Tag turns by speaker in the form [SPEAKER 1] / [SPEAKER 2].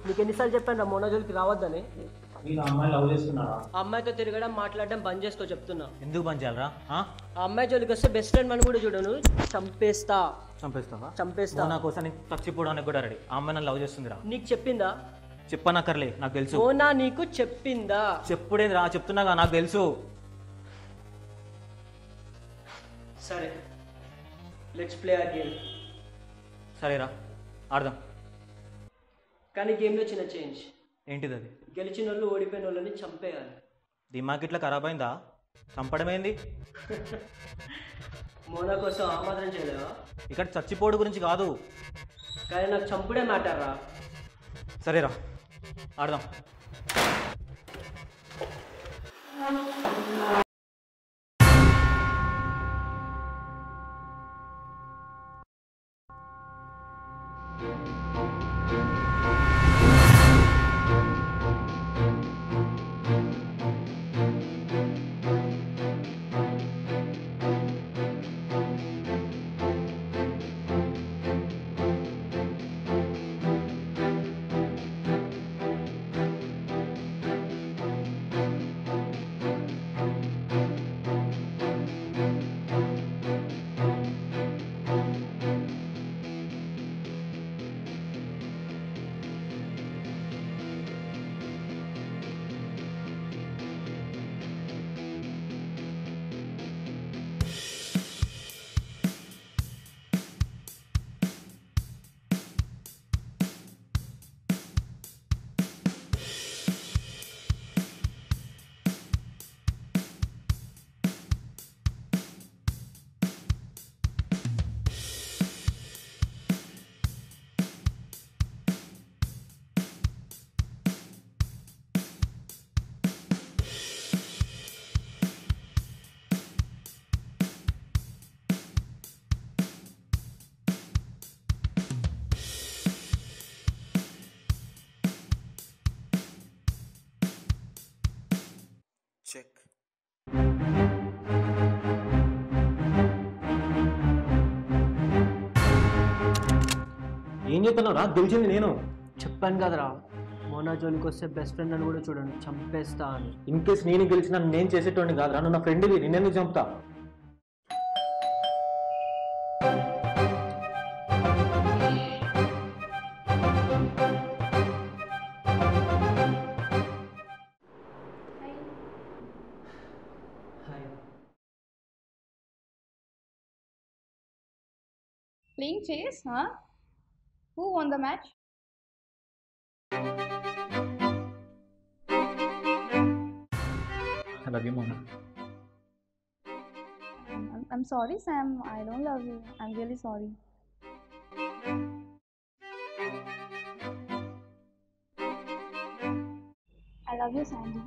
[SPEAKER 1] నీకు ఎన్నిసార్లు చెప్పాను రా మోనా జోలికి రావద్దని.
[SPEAKER 2] నేను అమ్మాయి లవ్ చేస్తున్నారా?
[SPEAKER 1] ఆ అమ్మాయితో తిరగడం మాట్లాడడం బంద్ చేసుకో చెప్తున్నా.
[SPEAKER 2] ఎందుకు బంద్ చేయాలరా?
[SPEAKER 1] ఆ అమ్మాయి జోలికి వస్తే బెస్ట్ ఫ్రెండ్ అని కూడా చూడను, చంపేస్తా.
[SPEAKER 2] చంపేస్తావా?
[SPEAKER 1] చంపేస్తా.
[SPEAKER 2] నా కోసం నీకు చచ్చిపోవడానికి కూడా రెడీ. ఆ అమ్మాయి నన్ను లవ్ చేస్తుందిరా.
[SPEAKER 1] నీకు చెప్పిందా?
[SPEAKER 2] చెప్పనక్కర్లే, నాకు తెలుసు.
[SPEAKER 1] మోనా నీకు చెప్పిందా?
[SPEAKER 2] చెప్పుడేది రా, చెప్తున్నాగా, నాకు తెలుసు.
[SPEAKER 1] సరే, లెట్స్ ప్లే ఆ గేమ్.
[SPEAKER 2] సరేరా, ఆడదాం.
[SPEAKER 1] కానీ గేమ్లో చిన్న చేంజ్.
[SPEAKER 2] ఏంటిది అది?
[SPEAKER 1] గెలిచిన వాళ్ళు ఓడిపోయిన వాళ్ళని చంపేయాలి.
[SPEAKER 2] దిమాగ్ ఇట్లా ఖరాబ్ అయిందా? చంపడమేంది?
[SPEAKER 1] మోనా కోసం ఆ మాత్రం చేయలేవా?
[SPEAKER 2] ఇక్కడ చచ్చిపోవడం గురించి కాదు,
[SPEAKER 1] కానీ నాకు చంపుడే మ్యాటర్ రా.
[SPEAKER 2] సరేరా, ఆడదాం.
[SPEAKER 3] చెక్.
[SPEAKER 2] ఏం చెప్తున్నావు రా? గెలిచింది నేను.
[SPEAKER 1] చెప్పాను కదరా, మోనా జోలికి వస్తే బెస్ట్ ఫ్రెండ్ అని కూడా చూడండి, చంపేస్తా అని.
[SPEAKER 2] ఇన్ కేస్ నేను గెలిచిన నేను చేసేటోడిని కాదురా, నువ్వు నా ఫ్రెండ్వి, నిన్నెందుకు చంపుతా?
[SPEAKER 4] Playing chess, huh? Who won the match?
[SPEAKER 2] I love you, Mona.
[SPEAKER 4] I'm sorry, Sam. I don't love you. I'm really sorry. I love you, Sandy.